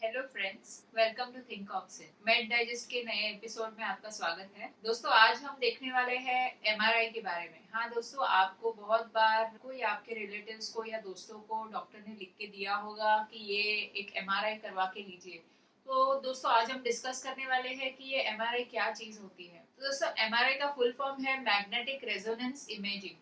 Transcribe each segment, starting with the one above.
Hello friends, welcome to think Auxin. Med digest के नए episode में आपका स्वागत है। दोस्तों, आज हम देखने वाले हैं एमआरआई के बारे में। हाँ दोस्तों, आपको बहुत बार कोई आपके रिलेटिव्स को या दोस्तों को डॉक्टर ने लिख के दिया होगा कि ये एक एमआरआई करवा के लीजिए। तो दोस्तों, आज हम डिस्कस करने वाले हैं कि ये एमआरआई क्या चीज होती है। तो दोस्तों, एमआरआई का फुल फॉर्म है मैग्नेटिक रेजोनेंस इमेजिंग।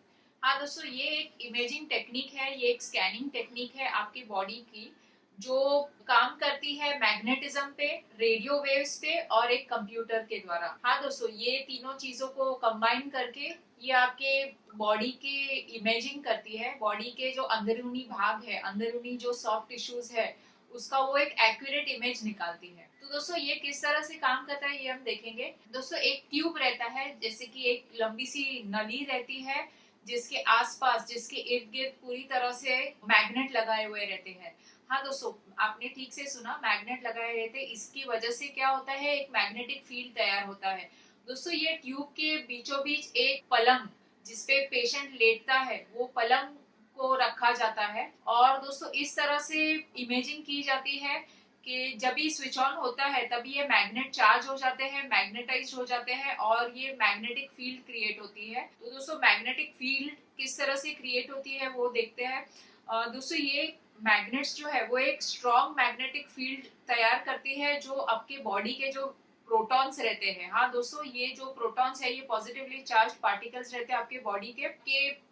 हाँ दोस्तों, ये एक इमेजिंग टेक्निक है, ये एक स्कैनिंग टेक्निक है आपकी बॉडी की, जो काम करती है मैग्नेटिज्म पे, रेडियो वेव्स पे और एक कंप्यूटर के द्वारा। हाँ दोस्तों, ये तीनों चीजों को कंबाइन करके ये आपके बॉडी की इमेजिंग करती है। बॉडी के जो अंदरूनी भाग है, अंदरूनी जो सॉफ्ट टिश्यूज है, उसका वो एक एक्यूरेट इमेज निकालती है। तो दोस्तों, ये किस तरह से काम करता है ये हम देखेंगे। दोस्तों, एक ट्यूब रहता है, जैसे कि एक लंबी सी नली रहती है, जिसके आसपास, जिसके इर्द गिर्द पूरी तरह से मैग्नेट लगाए हुए रहते हैं। हाँ दोस्तों, आपने ठीक से सुना, मैग्नेट लगाए रहते। इसकी वजह से क्या होता है, एक मैग्नेटिक फील्ड तैयार होता है। दोस्तों, ये ट्यूब के बीचों बीच एक पलंग, जिसपे पेशेंट लेटता है, वो पलंग को रखा जाता है। और दोस्तों, इस तरह से इमेजिंग की जाती है कि जब भी स्विच ऑन होता है तभी ये मैग्नेट चार्ज हो जाते हैं, मैग्नेटाइज हो जाते हैं और ये मैग्नेटिक फील्ड क्रिएट होती है। तो दोस्तों, मैग्नेटिक फील्ड किस तरह से क्रिएट होती है वो देखते हैं। दोस्तों, ये मैग्नेट्स जो है वो एक स्ट्रॉन्ग मैग्नेटिक फील्ड तैयार करती है, जो आपके बॉडी के जो प्रोटॉन्स रहते हैं। हाँ दोस्तों, ये जो प्रोटॉन्स है, ये पॉजिटिवली चार्ज पार्टिकल्स रहते हैं आपके बॉडी के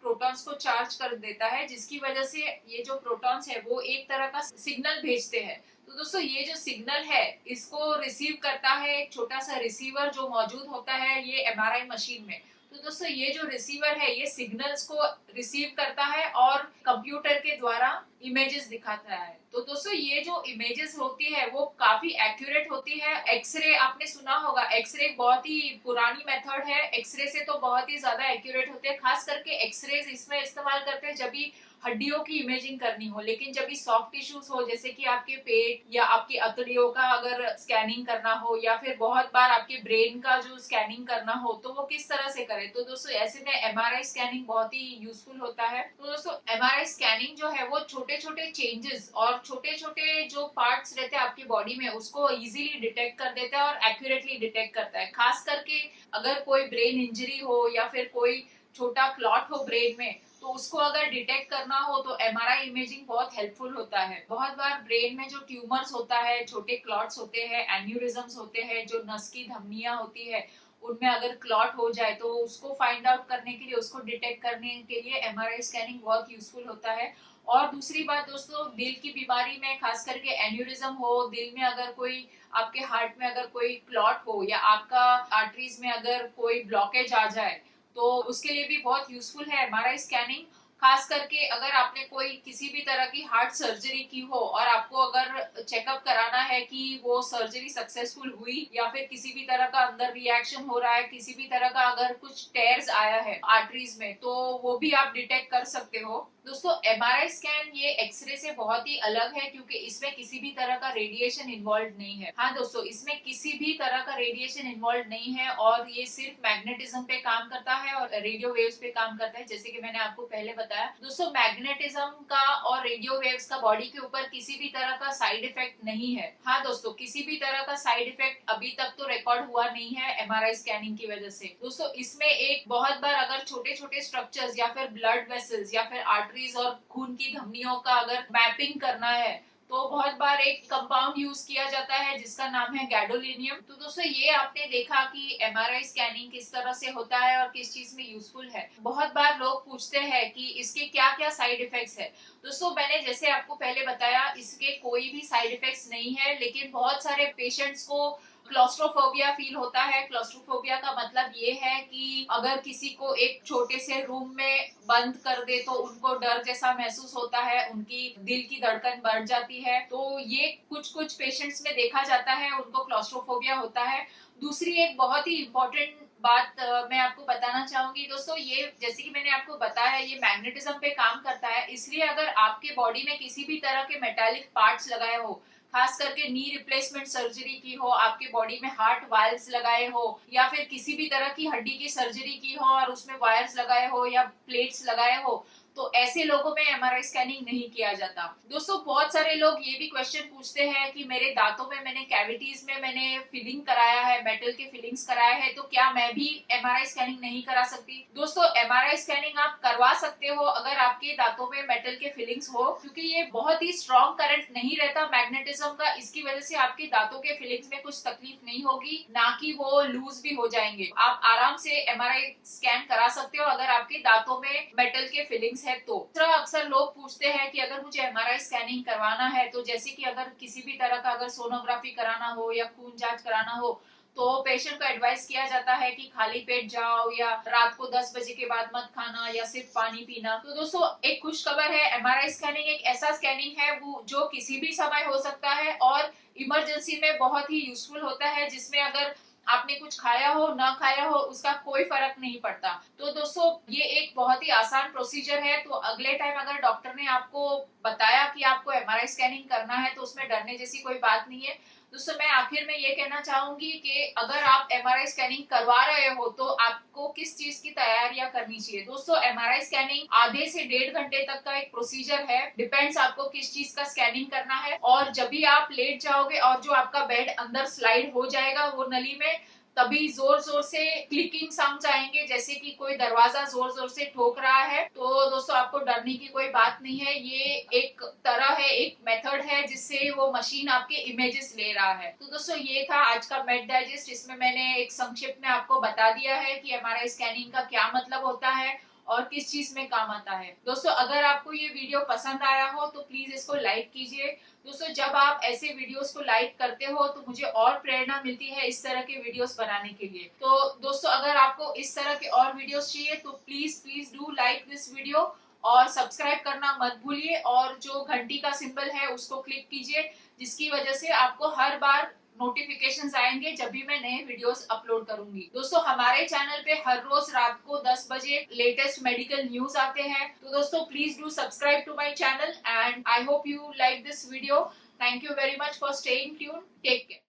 प्रोटॉन्स को चार्ज कर देता है, जिसकी वजह से ये जो प्रोटॉन्स है वो एक तरह का सिग्नल भेजते हैं। तो दोस्तों, ये जो सिग्नल है, इसको रिसीव करता है एक छोटा सा रिसीवर जो मौजूद होता है ये एमआरआई मशीन में। तो दोस्तों, ये जो रिसीवर है, ये सिग्नल्स को रिसीव करता है और कंप्यूटर के द्वारा इमेजेस दिखाता है। तो दोस्तों, ये जो इमेजेस होती है वो काफी एक्यूरेट होती है। एक्सरे आपने सुना होगा, एक्सरे बहुत ही पुरानी मेथड है। एक्सरे से तो बहुत ही ज्यादा एक्यूरेट होते हैं। खास करके एक्सरे इसमें इस्तेमाल करते हैं जब भी हड्डियों की इमेजिंग करनी हो। लेकिन जब भी सॉफ्ट टिश्यूज हो, जैसे कि आपके पेट या आपकी अतड़ियों का अगर स्कैनिंग करना हो, या फिर बहुत बार आपके ब्रेन का जो स्कैनिंग करना हो, तो वो किस तरह से करें। तो दोस्तों, ऐसे में एमआरआई स्कैनिंग बहुत ही यूजफुल होता है। तो दोस्तों, एमआरआई स्कैनिंग जो है वो छोटे छोटे चेंजेस और छोटे छोटे जो पार्ट्स रहते हैं आपकी बॉडी में, उसको इजीली डिटेक्ट कर देता है और एक्यूरेटली डिटेक्ट करता है। खास करके अगर कोई ब्रेन इंजरी हो या फिर कोई छोटा क्लॉट हो ब्रेन में, तो उसको अगर डिटेक्ट करना हो तो एमआरआई इमेजिंग बहुत हेल्पफुल होता है। बहुत बार ब्रेन में जो ट्यूमर्स होता है, छोटे क्लॉट्स होते हैं, एन्यूरिज्म्स होते हैं, जो नस की धमनियां होती है, उनमें अगर क्लॉट हो जाए तो उसको फाइंड आउट करने के लिए, उसको डिटेक्ट करने के लिए एमआरआई स्कैनिंग बहुत यूजफुल होता है। और दूसरी बात दोस्तों, दिल की बीमारी में, खास करके एन्यूरिज्म हो, दिल में अगर कोई, आपके हार्ट में अगर कोई क्लॉट हो, या आपका आर्टरीज में अगर कोई ब्लॉकेज आ जाए, तो उसके लिए भी बहुत यूजफुल है एमआरआई स्कैनिंग। खास करके अगर आपने कोई किसी भी तरह की हार्ट सर्जरी की हो और आपको अगर चेकअप कराना है कि वो सर्जरी सक्सेसफुल हुई, या फिर किसी भी तरह का अंदर रिएक्शन हो रहा है, किसी भी तरह का अगर कुछ टेयर्स आया है आर्टरीज में, तो वो भी आप डिटेक्ट कर सकते हो। दोस्तों, एमआरआई स्कैन ये एक्सरे से बहुत ही अलग है, क्योंकि इसमें किसी भी तरह का रेडिएशन इन्वॉल्व नहीं है। हाँ दोस्तों, इसमें किसी भी तरह का रेडिएशन इन्वॉल्व नहीं है और ये सिर्फ मैग्नेटिज्म पे काम करता है और रेडियो वेव्स पे काम करता है, जैसे कि मैंने आपको पहले बताया। दोस्तों, मैग्नेटिज्म का और रेडियो वेव्स का बॉडी के ऊपर किसी भी तरह का साइड इफेक्ट नहीं है। हाँ दोस्तों, किसी भी तरह का साइड इफेक्ट अभी तक तो रिकॉर्ड हुआ नहीं है एमआरआई स्कैनिंग की वजह से। दोस्तों, इसमें एक बहुत बार अगर छोटे छोटे स्ट्रक्चर्स या फिर ब्लड वेसल्स या फिर आर्टरीज और खून की धमनियों का अगर मैपिंग करना है, तो बहुत बार एक कंपाउंड यूज किया जाता है जिसका नाम है गैडोलिनियम। तो दोस्तों, ये आपने देखा कि एमआरआई स्कैनिंग किस तरह से होता है और किस चीज में यूजफुल है। बहुत बार लोग पूछते हैं कि इसके क्या क्या साइड इफेक्ट्स है। दोस्तों, मैंने जैसे आपको पहले बताया, इसके कोई भी साइड इफेक्ट्स नहीं है, लेकिन बहुत सारे पेशेंट्स को क्लॉस्ट्रोफोबिया फील होता है। क्लॉस्ट्रोफोबिया का मतलब ये है कि अगर किसी को एक छोटे से रूम में बंद कर दे तो उनको डर जैसा महसूस होता है, उनकी दिल की धड़कन बढ़ जाती है। तो ये कुछ कुछ पेशेंट्स में देखा जाता है, उनको क्लॉस्ट्रोफोबिया होता है। दूसरी एक बहुत ही इम्पोर्टेंट बात मैं आपको बताना चाहूंगी दोस्तों, ये जैसे कि मैंने आपको बताया, ये मैग्नेटिज्म पे काम करता है। इसलिए अगर आपके बॉडी में किसी भी तरह के मेटालिक पार्ट्स लगाए हो, खास करके नी रिप्लेसमेंट सर्जरी की हो, आपके बॉडी में हार्ट वायर्स लगाए हो, या फिर किसी भी तरह की हड्डी की सर्जरी की हो और उसमें वायर्स लगाए हो या प्लेट्स लगाए हो, तो ऐसे लोगों में एमआरआई स्कैनिंग नहीं किया जाता। दोस्तों बहुत सारे लोग ये भी क्वेश्चन पूछते हैं कि मेरे दांतों में मैंने कैविटीज में मैंने फिलिंग कराया है, मेटल के फिलिंग्स कराया है, तो क्या मैं भी एमआरआई स्कैनिंग नहीं करा सकती? दोस्तों एमआरआई स्कैनिंग आप करवा सकते हो अगर आपके दांतों में मेटल के फिलिंग्स हो, क्योंकि ये बहुत ही स्ट्रॉन्ग करंट नहीं रहता मैग्नेटिज्म का, इसकी वजह से आपके दांतों के फिलिंग्स में कुछ तकलीफ नहीं होगी, ना कि वो लूज भी हो जाएंगे। आप आराम से एमआरआई स्कैन करा सकते हो अगर आपके दांतों में मेटल के फिलिंग्स है तो। दूसरा अक्सर लोग पूछते हैं कि अगर मुझे एमआरआई स्कैनिंग करवाना है तो जैसे कि अगर किसी भी तरह का अगर सोनोग्राफी कराना हो या खून जांच कराना हो तो पेशेंट को एडवाइस किया जाता है कि खाली पेट जाओ या रात को 10 बजे के बाद मत खाना या सिर्फ पानी पीना। तो दोस्तों एक खुश खबर है, एमआरआई स्कैनिंग एक ऐसा स्कैनिंग है वो जो किसी भी समय हो सकता है और इमरजेंसी में बहुत ही यूजफुल होता है, जिसमें अगर आपने कुछ खाया हो ना खाया हो उसका कोई फर्क नहीं पड़ता। तो दोस्तों ये एक बहुत ही आसान प्रोसीजर है, तो अगले टाइम अगर डॉक्टर ने आपको बताया कि आपको एमआरआई स्कैनिंग करना है तो उसमें डरने जैसी कोई बात नहीं है। दोस्तों मैं आखिर में ये कहना चाहूंगी कि अगर आप एमआरआई स्कैनिंग करवा रहे हो तो आपको किस चीज की तैयारियां करनी चाहिए। दोस्तों एमआरआई स्कैनिंग आधे से 1.5 घंटे तक का एक प्रोसीजर है, डिपेंड्स आपको किस चीज का स्कैनिंग करना है। और जब भी आप लेट जाओगे और जो आपका बेड अंदर स्लाइड हो जाएगा वो नली में, तभी जोर जोर से क्लिकिंग साउंड आएंगे जैसे कि कोई दरवाजा जोर जोर से ठोक रहा है। तो दोस्तों आपको डरने की कोई बात नहीं है, ये एक तरह है, एक मेथड है जिससे वो मशीन आपके इमेजेस ले रहा है। तो दोस्तों ये था आज का मेड डाइजेस्ट, इसमें मैंने एक संक्षिप्त में आपको बता दिया है कि एमआरआई स्कैनिंग का क्या मतलब होता है और किस चीज में काम आता है। दोस्तों अगर आपको ये वीडियो पसंद आया हो तो प्लीज इसको लाइक कीजिए। दोस्तों जब आप ऐसे वीडियोस को लाइक करते हो तो मुझे और प्रेरणा मिलती है इस तरह के वीडियोस बनाने के लिए। तो दोस्तों अगर आपको इस तरह के और वीडियोस चाहिए तो please please do like this video और सब्सक्राइब करना मत भूलिए, और जो घंटी का सिंबल है उसको क्लिक कीजिए, जिसकी वजह से आपको हर बार नोटिफिकेशंस आएंगे जब भी मैं नए वीडियोस अपलोड करूंगी। दोस्तों हमारे चैनल पे हर रोज रात को 10 बजे लेटेस्ट मेडिकल न्यूज आते हैं। तो दोस्तों please do subscribe to my channel and I hope you like this video. Thank you very much for staying tune. Take care.